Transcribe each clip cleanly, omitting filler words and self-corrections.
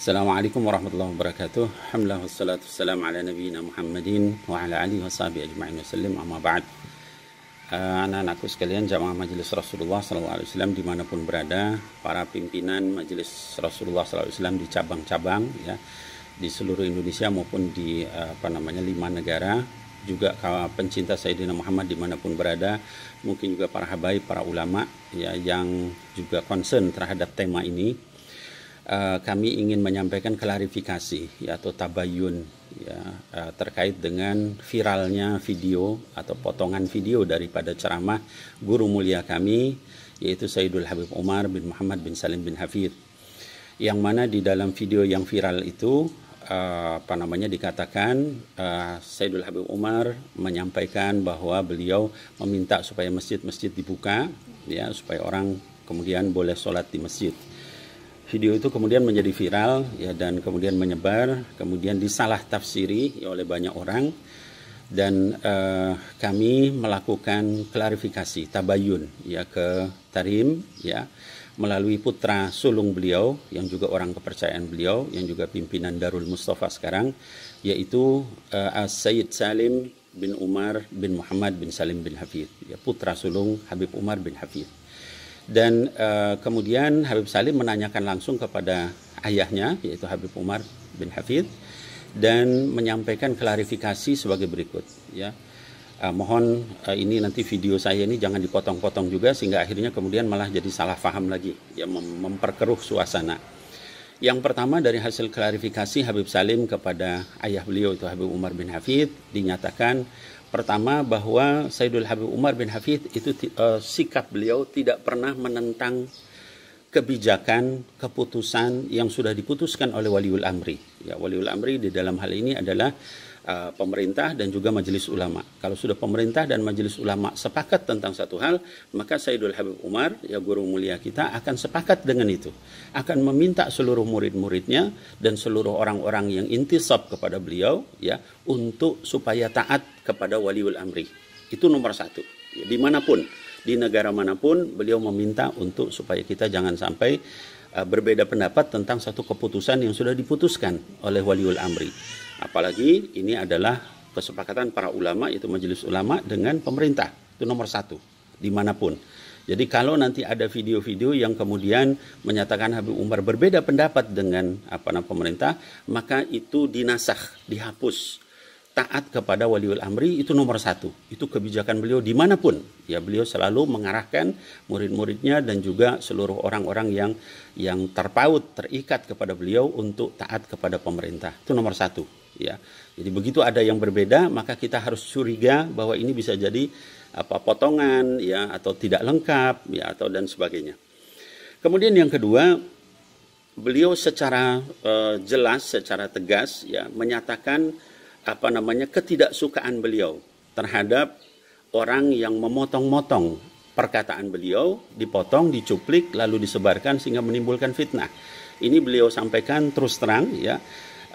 Assalamualaikum warahmatullahi wabarakatuh. Alhamdulillah wassalatu wassalamu ala nabiyyina Muhammadin wa ala alihi washabihi ajma'in wasallim, amma ba'd. Anak-anakku sekalian, jamaah majelis Rasulullah SAW dimanapun berada, para pimpinan majelis Rasulullah SAW di cabang-cabang ya, di seluruh Indonesia maupun di 5 negara, juga pencinta Sayyidina Muhammad dimanapun berada, mungkin juga para habaib, para ulama ya, yang juga concern terhadap tema ini. Kami ingin menyampaikan klarifikasi ya, atau tabayun ya, terkait dengan viralnya video atau potongan video daripada ceramah guru mulia kami, yaitu Sayyidul Habib Umar bin Muhammad bin Salim bin Hafidh, yang mana di dalam video yang viral itu dikatakan Sayyidul Habib Umar menyampaikan bahwa beliau meminta supaya masjid-masjid dibuka ya, supaya orang kemudian boleh sholat di masjid. Video itu kemudian menjadi viral ya, dan kemudian menyebar, kemudian disalah tafsiri ya, oleh banyak orang, dan kami melakukan klarifikasi tabayun ya ke Tarim ya, melalui putra sulung beliau yang juga orang kepercayaan beliau, yang juga pimpinan Darul Mustafa sekarang, yaitu Sayyid Salim bin Umar bin Muhammad bin Salim bin Hafidh ya, putra sulung Habib Umar bin Hafidh. Dan kemudian Habib Salim menanyakan langsung kepada ayahnya, yaitu Habib Umar bin Hafidh, dan menyampaikan klarifikasi sebagai berikut ya. Mohon ini nanti video saya ini jangan dipotong-potong juga, sehingga akhirnya kemudian malah jadi salah paham lagi ya, memperkeruh suasana. Yang pertama, dari hasil klarifikasi Habib Salim kepada ayah beliau, itu Habib Umar bin Hafidh, dinyatakan pertama bahwa Sayyidul Habib Umar bin Hafidh itu sikap beliau tidak pernah menentang kebijakan, keputusan yang sudah diputuskan oleh Waliul Amri. Ya, Waliul Amri di dalam hal ini adalah pemerintah dan juga majelis ulama. Kalau sudah pemerintah dan majelis ulama sepakat tentang satu hal, maka Sayyidul Habib Umar, ya guru mulia kita, akan sepakat dengan itu. Akan meminta seluruh murid-muridnya dan seluruh orang-orang yang intisab kepada beliau ya, untuk supaya taat kepada Waliul Amri. Itu nomor satu. Ya, dimanapun, di negara manapun, beliau meminta untuk supaya kita jangan sampai berbeda pendapat tentang satu keputusan yang sudah diputuskan oleh Waliul Amri. Apalagi ini adalah kesepakatan para ulama, yaitu majelis ulama dengan pemerintah. Itu nomor satu, dimanapun. Jadi kalau nanti ada video-video yang kemudian menyatakan Habib Umar berbeda pendapat dengan pemerintah, maka itu dinasakh, dihapus. Taat kepada Waliul Amri itu nomor satu. Itu kebijakan beliau dimanapun. Ya, beliau selalu mengarahkan murid-muridnya dan juga seluruh orang-orang yang terpaut, terikat kepada beliau untuk taat kepada pemerintah. Itu nomor satu. Ya, jadi begitu ada yang berbeda, maka kita harus curiga bahwa ini bisa jadi potongan ya, atau tidak lengkap ya, atau dan sebagainya. Kemudian yang kedua, beliau secara jelas, secara tegas ya, menyatakan ketidaksukaan beliau terhadap orang yang memotong-motong perkataan beliau, dipotong, dicuplik, lalu disebarkan sehingga menimbulkan fitnah. Ini beliau sampaikan terus terang ya.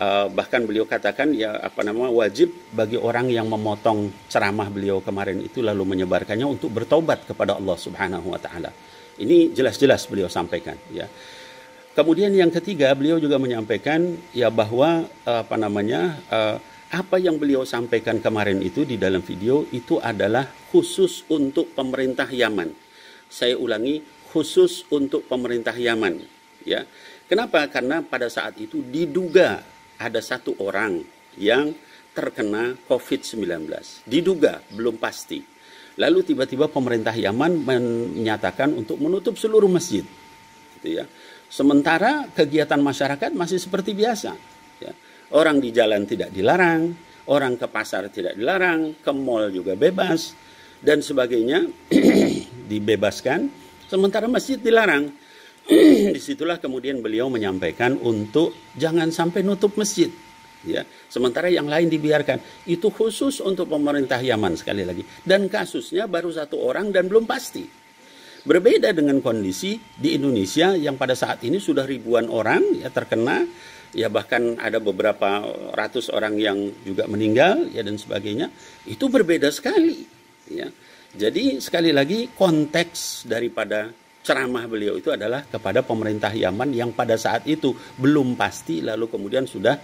Bahkan beliau katakan ya wajib bagi orang yang memotong ceramah beliau kemarin itu lalu menyebarkannya untuk bertobat kepada Allah Subhanahu wa taala. Ini jelas-jelas beliau sampaikan ya. Kemudian yang ketiga, beliau juga menyampaikan ya bahwa apa yang beliau sampaikan kemarin itu di dalam video itu adalah khusus untuk pemerintah Yaman. Saya ulangi, khusus untuk pemerintah Yaman ya. Kenapa? Karena pada saat itu diduga ada satu orang yang terkena COVID-19. Diduga, belum pasti. Lalu tiba-tiba pemerintah Yaman menyatakan untuk menutup seluruh masjid. Gitu ya. Sementara kegiatan masyarakat masih seperti biasa. Ya. Orang di jalan tidak dilarang, orang ke pasar tidak dilarang, ke mall juga bebas, dan sebagainya dibebaskan. Sementara masjid dilarang. Disitulah kemudian beliau menyampaikan untuk jangan sampai nutup masjid ya, sementara yang lain dibiarkan. Itu khusus untuk pemerintah Yaman, sekali lagi, dan kasusnya baru satu orang dan belum pasti. Berbeda dengan kondisi di Indonesia yang pada saat ini sudah ribuan orang ya terkena ya, bahkan ada beberapa ratus orang yang juga meninggal ya, dan sebagainya. Itu berbeda sekali ya. Jadi sekali lagi konteks daripada ceramah beliau itu adalah kepada pemerintah Yaman yang pada saat itu belum pasti, lalu kemudian sudah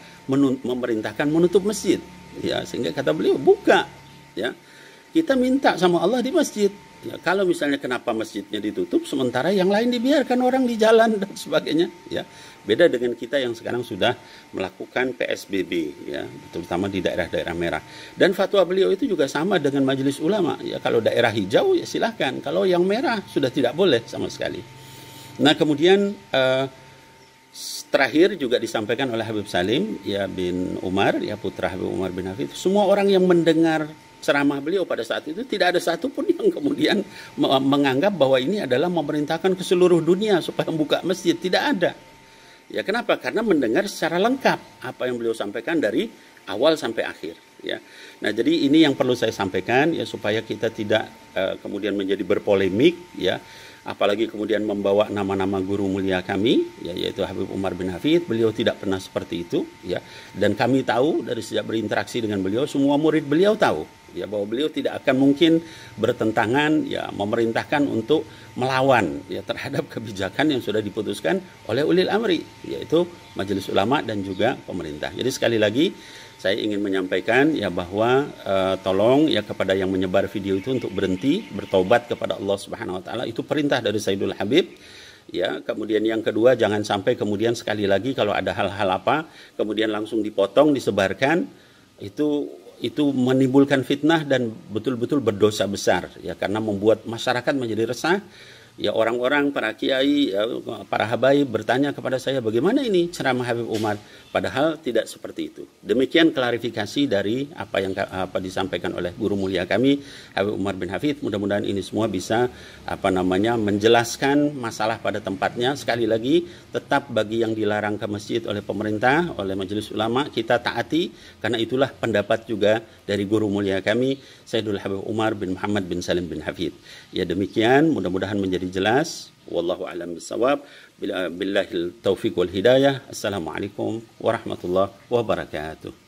memerintahkan menutup masjid. Ya, sehingga kata beliau, buka. Ya, kita minta sama Allah di masjid. Ya, kalau misalnya kenapa masjidnya ditutup sementara yang lain dibiarkan orang di jalan dan sebagainya, ya. Beda dengan kita yang sekarang sudah melakukan PSBB, ya, terutama di daerah-daerah merah. Dan fatwa beliau itu juga sama dengan majelis ulama, ya, kalau daerah hijau ya silahkan, kalau yang merah sudah tidak boleh sama sekali. Nah, kemudian terakhir juga disampaikan oleh Habib Salim ya bin Umar, ya putra Habib Umar bin Hafid, semua orang yang mendengar ceramah beliau pada saat itu tidak ada satupun yang kemudian menganggap bahwa ini adalah memerintahkan ke seluruh dunia supaya membuka masjid. Tidak ada. Ya, kenapa? Karena mendengar secara lengkap apa yang beliau sampaikan dari awal sampai akhir. Ya. Nah, jadi ini yang perlu saya sampaikan ya, supaya kita tidak kemudian menjadi berpolemik, ya. Apalagi kemudian membawa nama-nama guru mulia kami, ya, yaitu Habib Umar bin Hafid. Beliau tidak pernah seperti itu, ya. Dan kami tahu dari sejak berinteraksi dengan beliau, semua murid beliau tahu, ya, bahwa beliau tidak akan mungkin bertentangan, ya, memerintahkan untuk melawan, ya, terhadap kebijakan yang sudah diputuskan oleh ulil amri, yaitu majelis ulama dan juga pemerintah. Jadi sekali lagi saya ingin menyampaikan ya bahwa tolong ya kepada yang menyebar video itu untuk berhenti, bertobat kepada Allah Subhanahu wa taala. Itu perintah dari Sayyidul Habib. Ya, kemudian yang kedua, jangan sampai kemudian sekali lagi kalau ada hal-hal apa kemudian langsung dipotong, disebarkan, itu menimbulkan fitnah dan betul-betul berdosa besar, ya, karena membuat masyarakat menjadi resah. Ya, orang-orang, para kiai, ya, para habaib bertanya kepada saya, bagaimana ini ceramah Habib Umar? Padahal tidak seperti itu. Demikian klarifikasi dari apa yang disampaikan oleh guru mulia kami, Habib Umar bin Hafid. Mudah-mudahan ini semua bisa menjelaskan masalah pada tempatnya. Sekali lagi, tetap bagi yang dilarang ke masjid oleh pemerintah, oleh majelis ulama, kita taati, karena itulah pendapat juga dari guru mulia kami, Sayyidul Habib Umar bin Muhammad bin Salim bin Hafid. Ya, demikian, mudah-mudahan menjadi jelas. Wallahu a'lam bishawab. Billahil taufiq wal hidayah. Assalamualaikum warahmatullahi wabarakatuh.